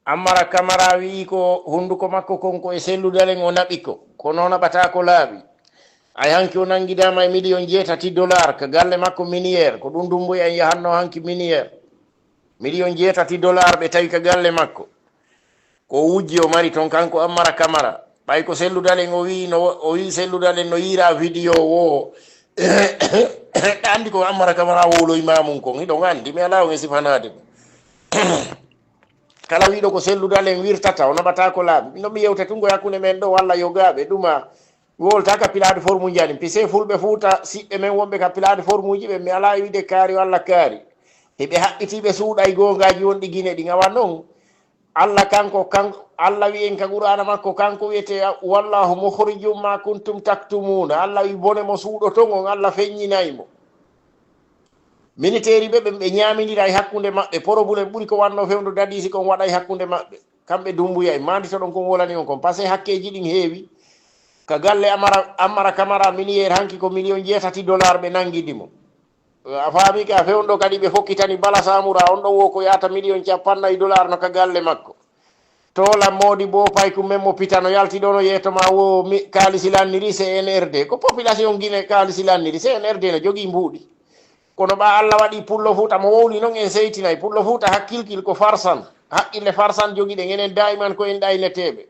Amara Camara wi ko hunduko makko konko e selludalen o naɓi ko noon naɓata ko laaɓi ay hanki o nangidama e $7 ko galle makko miniére ko ɗum dumboy en yahanno hanki miniére $7 ɓe tawi ko galle makko ko wujji o mari ton kanko Amara Camara ɓay ko selludalen o wi selludalen no yira vidéo o andi ko Amara Camara woloyma mum kon hiɗon andi mi ala on e sifanade kala wiɗo ko selludalen wirtata o naɓata ko laaɓi no mi yewta tungo hakkunde men ɗo walla yogaɓe ɗuma wolta ka pilade forme uji ani pise fulɓe fuuta siɓɓe men wonɓe ka pilade forme uji ɓe mi ala wiide kaari walla kaari heɓe haɓɓitiɓe suuɗa e gongaji wonɗi guine ɗi awa noon Allah kanko Allah wi en ka qur'ana makko kanko wiyete wallahu mukhrijum ma kuntum taktumuna Allah wi bone mo suuɗo ton on Allah feññinaymo militaire ɓe ɓe ñamidira e hakkunde maɓɓe probléme ɓuuri ko wanno fewdo dadisi kon waɗa e hakkunde maɓɓe kamɓe dumbuya e mandito ɗon kon wolani on kon par ce que hakkeji ɗin heewi ka galle Amara Camara miniére hanki ko $7 ɓe nangidimo a faami ka fewndo kadi ɓe fokkitani bala samura on ɗo wo ko yata $50 no ka galle makko tola modi bo payku men mo pitano yalti ɗo no yetoma wo kalisi lanniri CNRD ko population guine kalisi lanniri CNRD no jogui mbuuɗi kono ɓa Allah waɗi pullo fuuta mo wowli noon en seytinayi pullo fuuta hakkilkil ko farsan haqqille farsan jogui ɗen enen daiman ko en ɗayneteɓe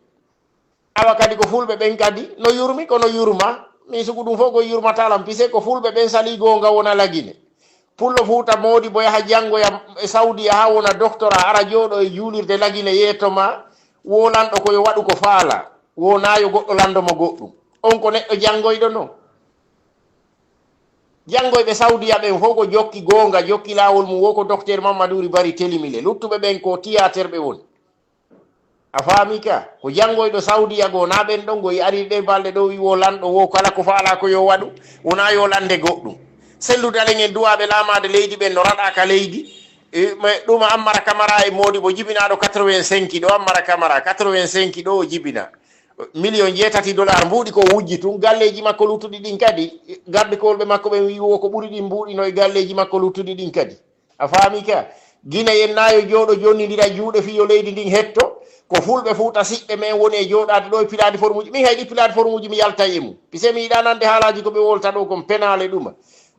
awa kadi ko fulɓe ɓen kadi no yurmi kono yurma min sugu ɗum fof ko yurmatalam pise ko fulɓe ɓen sali gonga wona lagine pullo fuuta modi bo yaha janggoya e Saudi ha wona doctora ara jooɗo e juulirde lagine yeetoma wolanɗo koyo waɗu ko faala wonayo goɗɗo landomo goɗɗum on ko neɗɗo janggoyɗo noon janggoyɓe Saudiya ɓen fof ko jokki gonga jokki lawol mum wo ko docteur Mamadouri Bari telimile luttuɓe ɓen ko théâtre ɓe woni a faami ka ko janggoyɗo Saudiya go na ɓen ɗon goyi ari ɗe balɗe ɗo wi wo lanɗo wo kala ko faala ko yo waɗu wona yo lande goɗɗum selludalen en duwaɓe laamade leydi ɓen no raɗaka leydi ɗum Amara Camara e modi bo jibinaɗo 85 ɗo Amara Camara 85 ɗo o jibina $7 mbuuɗi ko wujji tun galleji makko luttuɗi ɗin kadi gardikolɓe makko ɓen wiwo ko ɓuri ɗin mbuuɗi no e galleji makko luttuɗi ɗin kadi a faami ka guina en nayo jooɗo jonnidira juuɗe fiyo leydi ndin hetto ko fulɓe fuuta siɓɓe men woni e jooɗade ɗo e pilade forme uji min hayɗi pilade forme uji mi yalta e mum pise mi yiɗa nande haalaji ko ɓe wolta ɗo kon penale ɗuma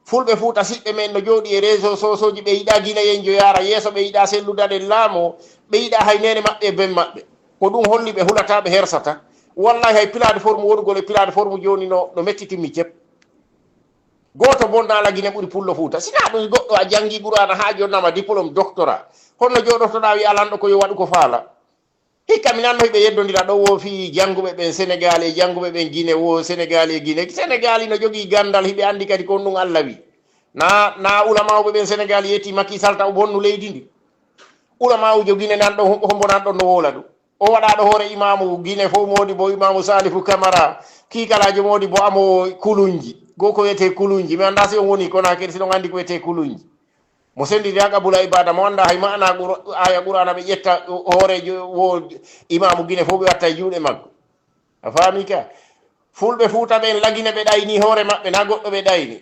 fulɓe fuuta siɓɓe men no jooɗi e réseau sociaux ji ɓe yiɗa guina yen jo yara yeeso ɓe yiɗa selludaɗen laamo ɓe yiɗa hay nene maɓɓe e ben maɓɓe ko ɗum holli ɓe hulataɓe hersata wallahi hay pilade forme wonugol e pilade forme joni no mettitimmi cep goto bonnala guine ɓuuri pullo fuuta sina ɗum goɗɗo a jangi qur'ana ha jonnama diplôme doctorat honno joɗotoɗa wi alanɗo koyo waɗu ko faala hikka mi nanno ɓe yeddodira ɗo wo fi janguɓe ɓen Sénégal e janguɓe ɓen Guinée wo Sénégal e Guinée Sénégal no jogui gandal hiɓe andi kadi kon ɗum Allah wi na ulamawɓe ɓen Sénégal yetti Macky Sall taw bonnu leydi ndi ulamawujo Guinée nanɗo hombo nanɗo no wola ɗum o waɗaɗo hoore imamu Guinée fof modi bo imamu Salifou Camara kikalajo modi bo amo kulunji goko wiyete kulunji mi anda si on woni Konakeri siɗon andi ko wiyete kulunji mo sendiri ha Qabula ibada mo anda hay mana aya qur'ana ɓe ƴetta hoorejo wo imamu Guinée fof ɓe watta e juuɗe makko a faami ka fulɓe fuuta ɓen lagine ɓe ɗayni hoore maɓɓe na goɗɗo ɓe ɗayni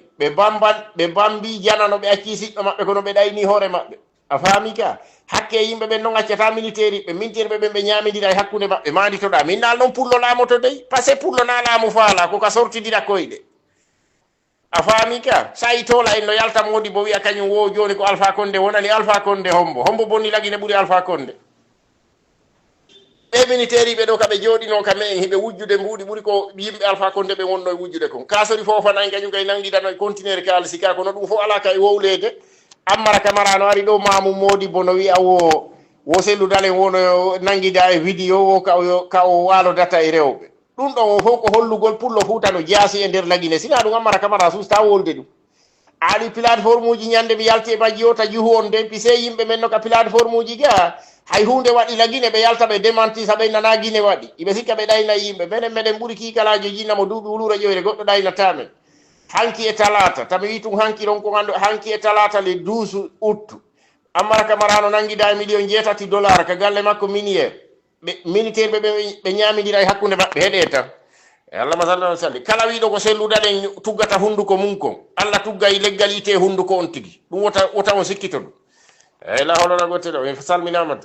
ɓe bambi jana no ɓe acci siɗɗo maɓɓe kono ɓe ɗayni hoore maɓɓe a faami ka hakke yimɓe ɓen noon accata militaire ɓe militaire ɓe ɓen ɓe ñamidira e hakkude maɓɓe manditoɗa min nal noon pullo laamoto dey par ce que pullo na laamu faala koka sortidira koyɗe a faami ka sayi tola en no yalta modi bo wiya kañum wo joni ko Alpha Condé wonani Alpha Condé hombo bonni lagine ɓuuri Alpha Condé ɓe militaire ɓe ɗo kaɓe jooɗino kame en hiɓe wujjude mbuuɗi ɓuuri ko yimɓe Alpha Condé ɓe wonno e wujjude kon kasori fofanayi kañum kay nanguidano e continuer kalisi ka kono ɗum fof ala ka e wowlede Amara Camara no ari ɗo mamum modi bo no wiya wo selludalen wono nanguida e vidéo wo ka o walodata e rewɓe ɗum ɗon o fof ko hollugol pullo fuuta no jaasi e nder lagine sina ɗum Amara Camara susta wolde ɗum ali plateforme uji ñande mi yalti e majji o ta juhu on nden pise yimɓe men no ka plateforme uji ga hay hunde waɗi lagine ɓe yalta ɓe démenti sa ɓe nana guine waɗi iɓe sikka ɓe ɗayna yimɓe minen meɗen ɓuuri kikalajo jinnamo duuɓi wulura ƴoyre goɗɗo ɗaynatamen hanki e talata tami wi tum hanki ɗon ko andu hanki e talata le 12 août Amara Camara no nanguida e $7 ka galle makko miniére ɓe militaire ɓe ñamidira e hakkude maɓɓe heeɗe tan e Allah masallah salli kala wiɗo ko selluɗaɗen tuggata hunduko mum kon Allah tugga e leggal yite hunduko on tigi ɗum wota on sikkito ɗum eyyi la hawla wala quwwata illa billah salminama